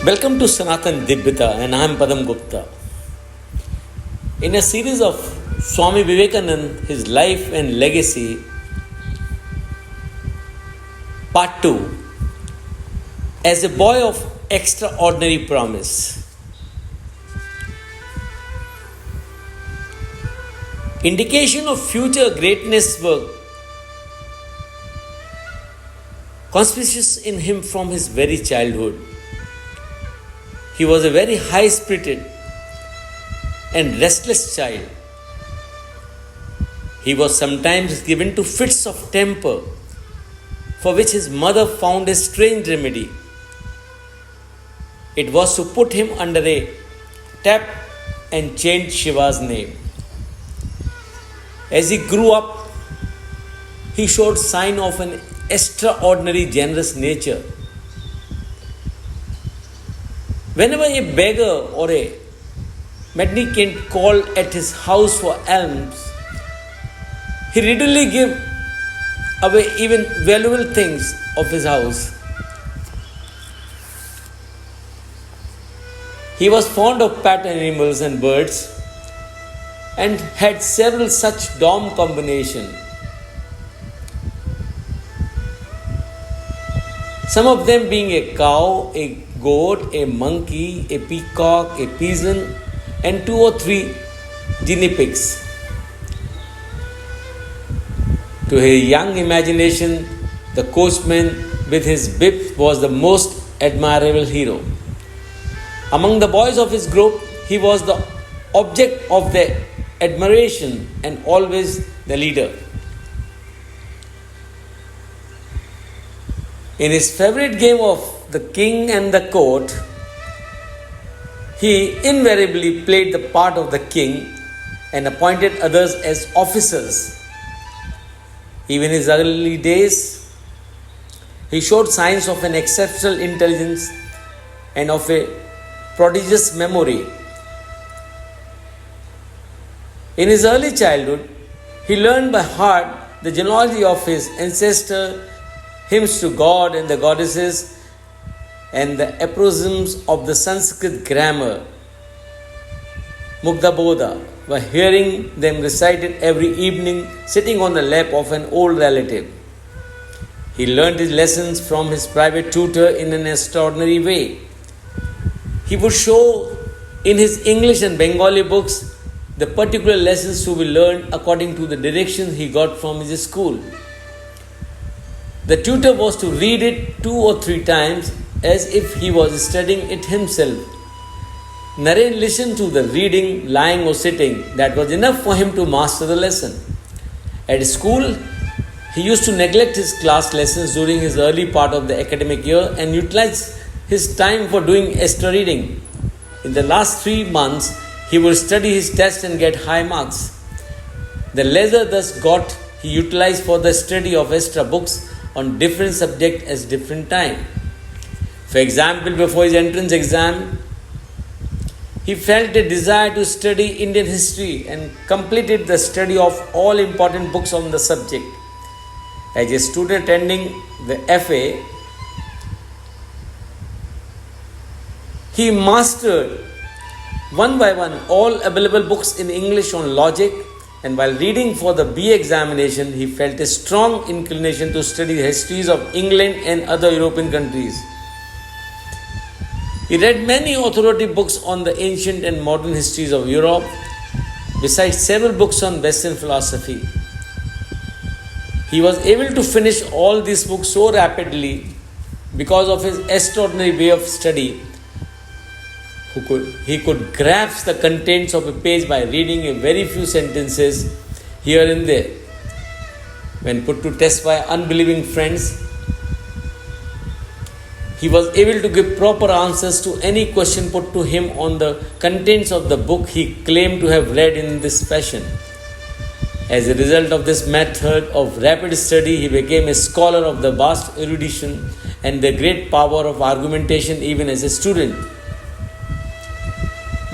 Welcome to Sanatan Divyata and I am Padam Gupta. In a series of Swami Vivekanand, his life and legacy, part 2, as a boy of extraordinary promise. Indication of future greatness were conspicuous in him from his very childhood. He was a very high-spirited and restless child. He was sometimes given to fits of temper, for which his mother found a strange remedy. It was to put him under a tap and change Shiva's name. As he grew up, he showed sign of an extraordinary generous nature. Whenever a beggar or a mendicant called at his house for alms, he readily gave away even valuable things of his house. He was fond of pet animals and birds and had several such dom combinations. Some of them being a cow, a goat, a monkey, a peacock, a pigeon, and 2 or 3 guinea pigs. To his young imagination, the coachman with his bib was the most admirable hero. Among the boys of his group, he was the object of their admiration and always the leader. In his favorite game of the king and the court, he invariably played the part of the king and appointed others as officers. Even in his early days, he showed signs of an exceptional intelligence and of a prodigious memory. In his early childhood, he learned by heart the genealogy of his ancestor, hymns to God and the goddesses, and the aphorisms of the Sanskrit grammar, Mugdha Bodha, by hearing them recited every evening sitting on the lap of an old relative. He learned his lessons from his private tutor in an extraordinary way. He would show in his English and Bengali books the particular lessons to be learned according to the directions he got from his school. The tutor was to read it 2 or 3 times as if he was studying it himself. Naren listened to the reading, lying or sitting. That was enough for him to master the lesson. At school, he used to neglect his class lessons during his early part of the academic year and utilize his time for doing extra reading. In the last 3 months, he would study his test and get high marks. The leisure thus got, he utilized for the study of extra books on different subjects at different time. For example, before his entrance exam, he felt a desire to study Indian history and completed the study of all important books on the subject. As a student attending the FA, he mastered one by one all available books in English on logic, and while reading for the BA examination, he felt a strong inclination to study the histories of England and other European countries. He read many authoritative books on the ancient and modern histories of Europe, besides several books on Western philosophy. He was able to finish all these books so rapidly because of his extraordinary way of study. He could grasp the contents of a page by reading a very few sentences here and there. When put to test by unbelieving friends, he was able to give proper answers to any question put to him on the contents of the book he claimed to have read in this fashion. As a result of this method of rapid study, he became a scholar of the vast erudition and the great power of argumentation even as a student.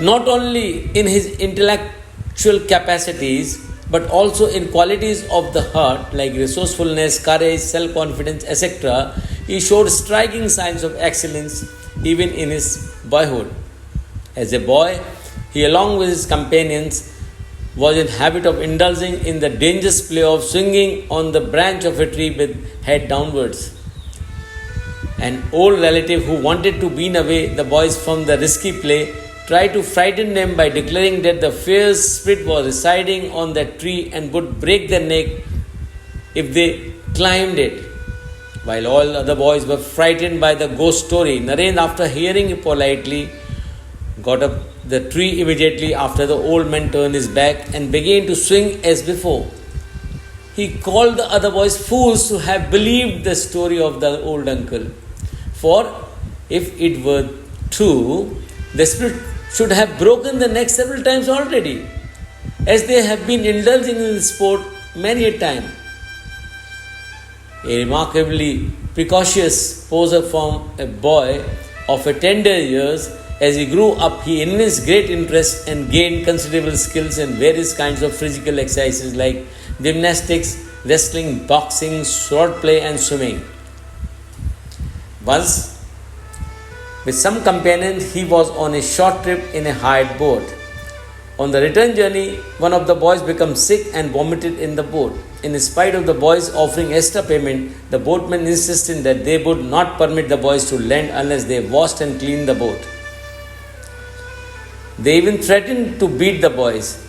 Not only in his intellectual capacities, but also in qualities of the heart like resourcefulness, courage, self-confidence, etc., he showed striking signs of excellence even in his boyhood. As a boy, he along with his companions was in habit of indulging in the dangerous play of swinging on the branch of a tree with head downwards. An old relative who wanted to wean away the boys from the risky play tried to frighten them by declaring that the fierce spirit was residing on that tree and would break their neck if they climbed it. While all other boys were frightened by the ghost story, Narendra, after hearing it politely, got up the tree immediately after the old man turned his back and began to swing as before. He called the other boys fools to have believed the story of the old uncle. For if it were true, the spirit should have broken the neck several times already, as they have been indulging in the sport many a time. A remarkably precocious poser from a boy of a tender years, as he grew up, he evinced great interest and gained considerable skills in various kinds of physical exercises like gymnastics, wrestling, boxing, swordplay, and swimming. Once, with some companions, he was on a short trip in a hired boat. On the return journey, one of the boys became sick and vomited in the boat. In spite of the boys offering extra payment, the boatmen insisted that they would not permit the boys to land unless they washed and cleaned the boat. They even threatened to beat the boys.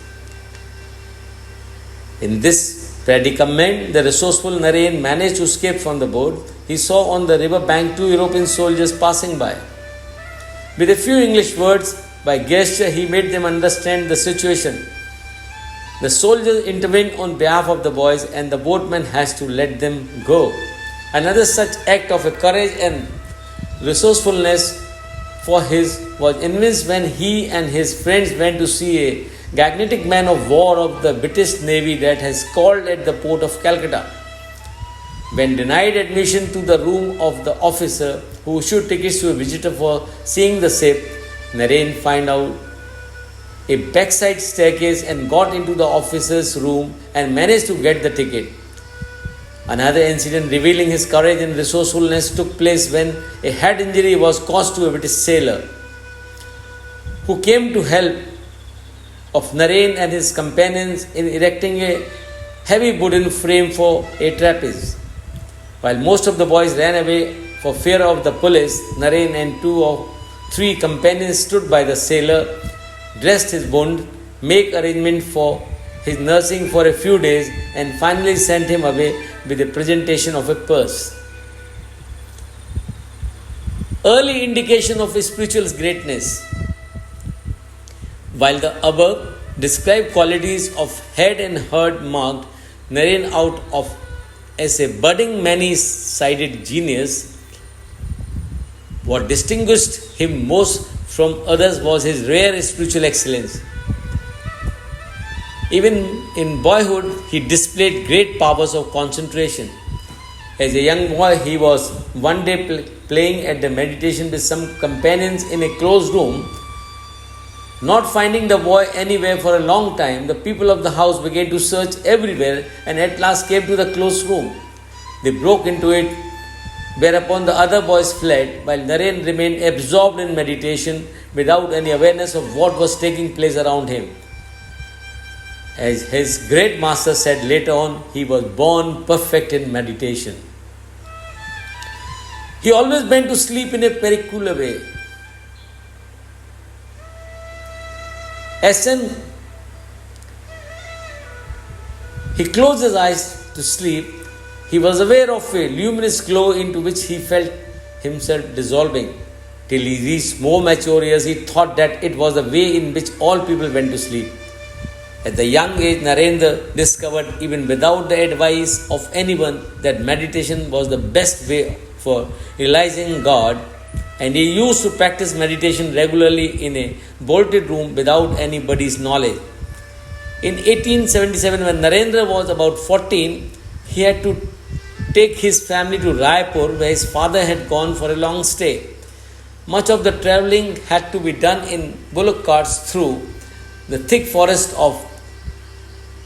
In this predicament, the resourceful Narayan managed to escape from the boat. He saw on the river bank 2 European soldiers passing by. With a few English words, by gesture, he made them understand the situation. The soldiers intervened on behalf of the boys, and the boatman has to let them go. Another such act of courage and resourcefulness for his was evinced when he and his friends went to see a gigantic man of war of the British Navy that has called at the port of Calcutta. When denied admission to the room of the officer who issued tickets to a visitor for seeing the ship, Naren found out a backside staircase and got into the officer's room and managed to get the ticket. Another incident revealing his courage and resourcefulness took place when a head injury was caused to a British sailor who came to help of Naren and his companions in erecting a heavy wooden frame for a trapeze. While most of the boys ran away for fear of the police, Naren and 2 or 3 companions stood by the sailor, dressed his wound, made arrangement for his nursing for a few days, and finally sent him away with a presentation of a purse. Early indication of spiritual greatness. While the above described qualities of head and heart marked Naren out of as a budding many-sided genius, what distinguished him most from others was his rare spiritual excellence. Even in boyhood, he displayed great powers of concentration. As a young boy, he was one day playing at the meditation with some companions in a closed room. Not finding the boy anywhere for a long time, the people of the house began to search everywhere and at last came to the closed room. They broke into it, whereupon the other boys fled, while Naren remained absorbed in meditation without any awareness of what was taking place around him. As his great master said later on, he was born perfect in meditation. He always went to sleep in a particular way. As soon he closed his eyes to sleep, he was aware of a luminous glow into which he felt himself dissolving. Till he reached more mature years, he thought that it was the way in which all people went to sleep. At the young age, Narendra discovered, even without the advice of anyone, that meditation was the best way for realizing God, and he used to practice meditation regularly in a bolted room without anybody's knowledge. In 1877, when Narendra was about 14, he had to take his family to Raipur, where his father had gone for a long stay. Much of the travelling had to be done in bullock carts through the thick forest of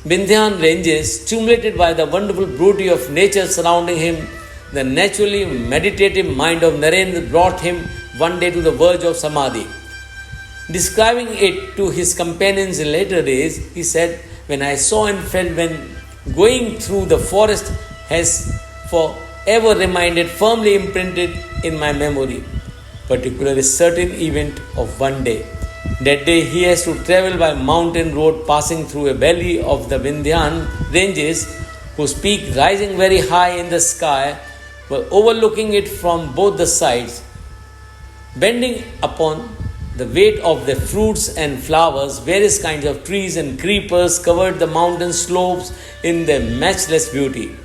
Vindhyan ranges. Stimulated by the wonderful beauty of nature surrounding him, the naturally meditative mind of Narendra brought him one day to the verge of Samadhi. Describing it to his companions in later days, he said, "When I saw and felt when going through the forest has forever remained firmly imprinted in my memory, particularly a certain event of one day. That day he has to travel by mountain road passing through a valley of the Vindhyan ranges, whose peak rising very high in the sky were overlooking it from both the sides, bending upon the weight of the fruits and flowers, various kinds of trees and creepers covered the mountain slopes in their matchless beauty.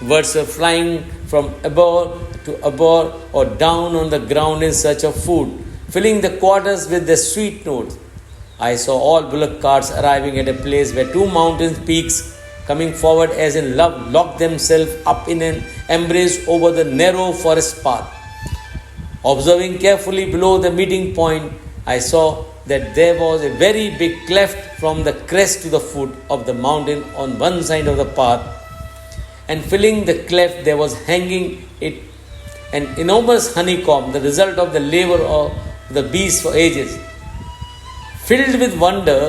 Birds were flying from above to above or down on the ground in search of food, filling the quarters with their sweet notes. I saw all bullock carts arriving at a place where two mountain peaks coming forward as in love locked themselves up in an embrace over the narrow forest path. Observing carefully below the meeting point, I saw that there was a very big cleft from the crest to the foot of the mountain on one side of the path, and filling the cleft there was hanging it an enormous honeycomb, the result of the labor of the bees for ages. Filled with wonder,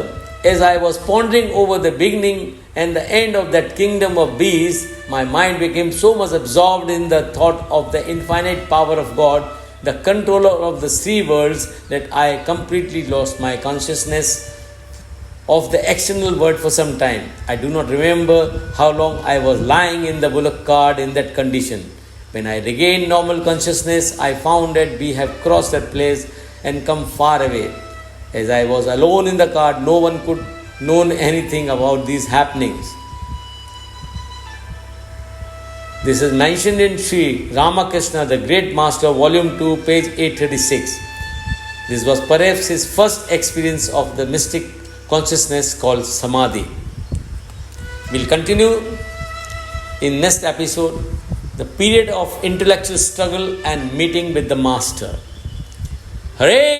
as I was pondering over the beginning and the end of that kingdom of bees, my mind became so much absorbed in the thought of the infinite power of God, the controller of the three worlds, that I completely lost my consciousness of the external world for some time. I do not remember how long I was lying in the bullock cart in that condition. When I regained normal consciousness, I found that we have crossed that place and come far away. As I was alone in the cart, no one could know anything about these happenings. This is mentioned in Sri Ramakrishna, the Great Master, Volume 2, page 836. This was perhaps his first experience of the mystic consciousness called Samadhi. We'll continue in next episode, the period of intellectual struggle and meeting with the Master. Hare!